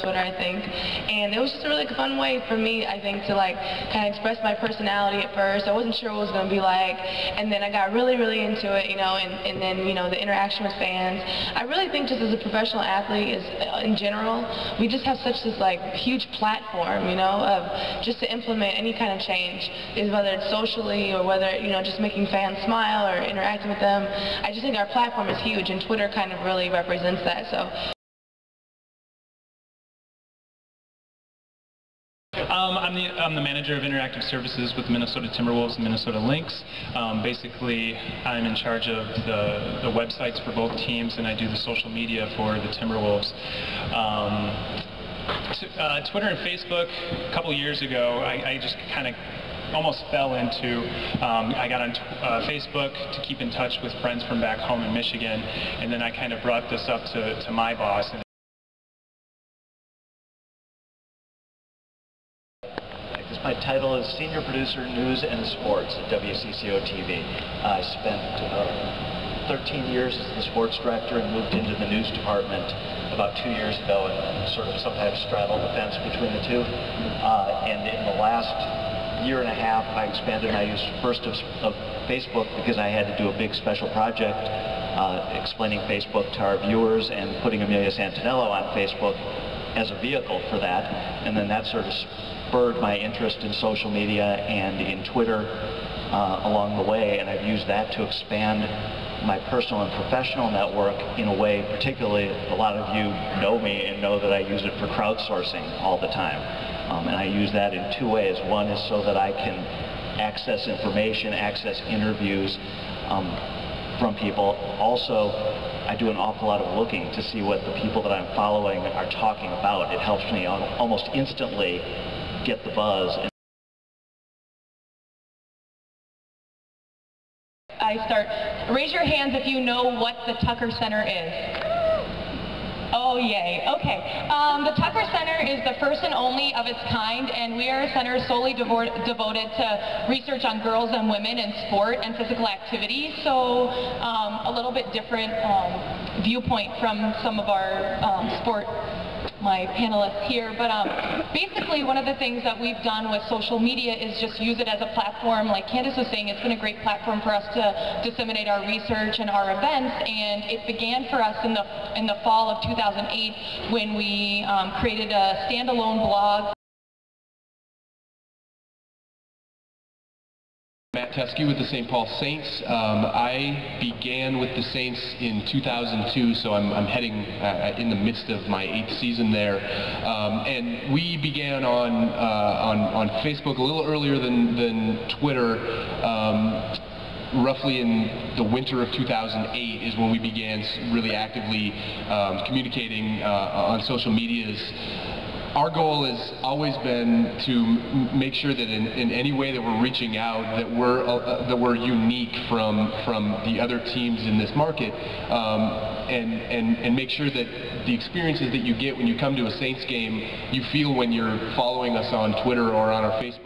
Twitter, I think. And it was just a really fun way for me, I think, to like kind of express my personality at first. I wasn't sure what it was going to be like, and then I got really, really into it, you know, and then, you know, the interaction with fans. I really think just as a professional athlete, in general, we just have such this like huge platform, you know, of just to implement any kind of change, whether it's socially or whether, you know, just making fans smile or interacting with them. I just think our platform is huge, and Twitter kind of really represents that. So. I'm the manager of interactive services with the Minnesota Timberwolves and Minnesota Lynx. Basically, I'm in charge of the websites for both teams, and I do the social media for the Timberwolves. Twitter and Facebook, a couple years ago, I just kind of almost fell into, I got on Facebook to keep in touch with friends from back home in Michigan, and then I kind of brought this up to my boss. My title is Senior Producer, News and Sports at WCCO TV. I spent 13 years as the sports director and moved into the news department about 2 years ago, and sort of sometimes straddled the fence between the two. And in the last year and a half, I expanded my use first of Facebook because I had to do a big special project explaining Facebook to our viewers and putting Amelia Santinello on Facebook as a vehicle for that. And then that sort of spurred my interest in social media and in Twitter along the way, and I've used that to expand my personal and professional network in a way. Particularly, a lot of you know me and know that I use it for crowdsourcing all the time, and I use that in two ways. One is so that I can access information, access interviews from people. Also, I do an awful lot of looking to see what the people that I'm following are talking about. It helps me almost instantly get the buzz. Raise your hands if you know what the Tucker Center is. Oh, yay. Okay. The Tucker Center is the first and only of its kind, and we are a center solely devoted to research on girls and women in sport and physical activity. So a little bit different viewpoint from some of our my panelists here, but basically one of the things that we've done with social media is just use it as a platform. Like Candace was saying, it's been a great platform for us to disseminate our research and our events, and it began for us in the fall of 2008 when we created a standalone blog. Matt Teskey with the St. Paul Saints. I began with the Saints in 2002, so I'm heading in the midst of my 8th season there. And we began on Facebook a little earlier than Twitter. Roughly in the winter of 2008 is when we began really actively communicating on social medias. Our goal has always been to make sure that in any way that we're reaching out, that we're unique from the other teams in this market, and make sure that the experiences that you get when you come to a Saints game, you feel when you're following us on Twitter or on our Facebook.